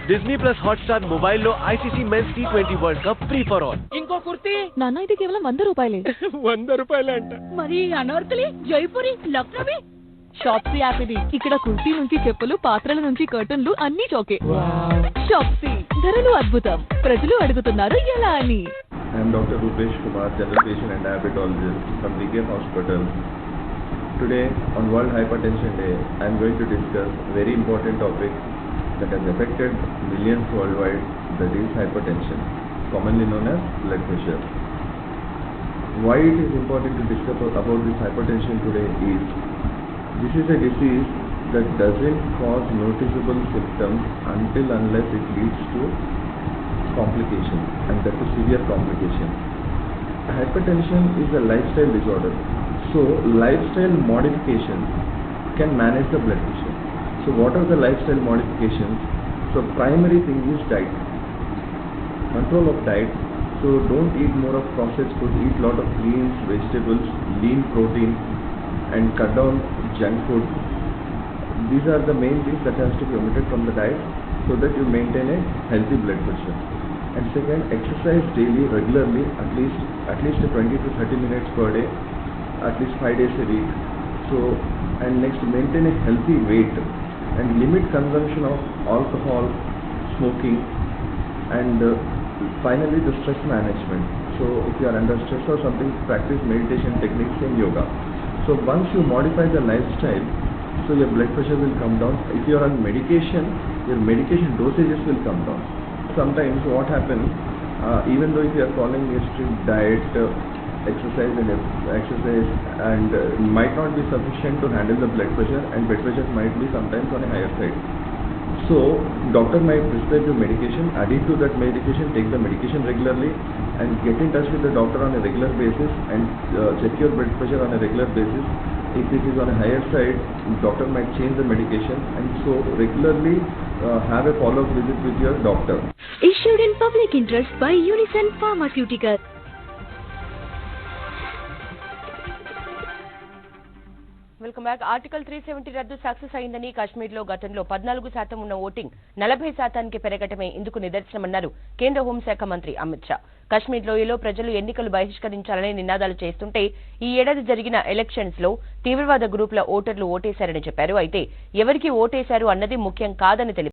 Disney Plus Hotstar mobile lo ICC Men's T20 World Cup free for all. ఇంకో కుర్తి నాన్న ఇది కేవలం 100 రూపాయలే. 100 రూపాయలే అంట. మరి అనార్కలి, జైపూరి, లక్నవి షాప్సీ యాప్ ఇది. ఇక్కడ కుర్తీ నుంచి చెప్పులు, పాత్రల నుంచి కర్టన్లు అన్ని చోకే. షాప్సీ ధరలు అద్భుతం. ప్రజలు అడుగుతున్నారు ఎలా అని. I am Dr. Rupesh Kumar, General Patient and Diabetologist from DKF Hospital. Today on World Hypertension Day, I am going to discuss a very important topic that has affected millions worldwide, that is hypertension, commonly known as blood pressure. Why it is important to discuss about this hypertension today is, this is a disease that doesn't cause noticeable symptoms unless it leads to complication, and that is severe complication. Hypertension is a lifestyle disorder, so lifestyle modification can manage the blood pressure. So what are the lifestyle modifications? So primary thing is diet, control of diet. So don't eat more of processed food, eat lot of greens, vegetables, lean protein, and cut down junk food. These are the main things that has to be omitted from the diet so that you maintain a healthy blood pressure. And second, exercise daily, regularly, at least 20 to 30 minutes per day, at least 5 days a week. So, and next, maintain a healthy weight and limit consumption of alcohol, smoking, and finally the stress management. So if you are under stress or something, practice meditation techniques and yoga. So once you modify the lifestyle, so your blood pressure will come down. If you are on medication, your medication dosages will come down. Sometimes what happens, even though if you are following a strict diet, exercise and might not be sufficient to handle the blood pressure, and blood pressure might be sometimes on a higher side. So doctor might prescribe you medication. Added to that medication, take the medication regularly and get in touch with the doctor on a regular basis and check your blood pressure on a regular basis. If it is on a higher side, doctor might change the medication, and so regularly have a follow-up visit with your doctor. Issued in public interest by Unison Pharmaceutical. Welcome back. Article 370 రద్దు success అయిందని కాశ్మీర్లో గతంలో 14% ఉన్న voting 40% పెరగటమే ఇందుకు నిదర్శనమన్నారు కేంద్ర హోంశాఖ మంత్రి అమిత్ షా. కాశ్మీర్ లోయలో ప్రజలు ఎన్నికలు బహిష్కరించాలని నినాదాలు చేస్తుంటే ఈ ఏడాది జరిగిన ఎలక్షన్స్ లో తీవ్రవాద గ్రూపుల ఓటర్లు ఓటేశారని చెప్పారు. అయితే ఎవరికి ఓటేశారు అన్నది ముఖ్యం కాదని తెలిపారు.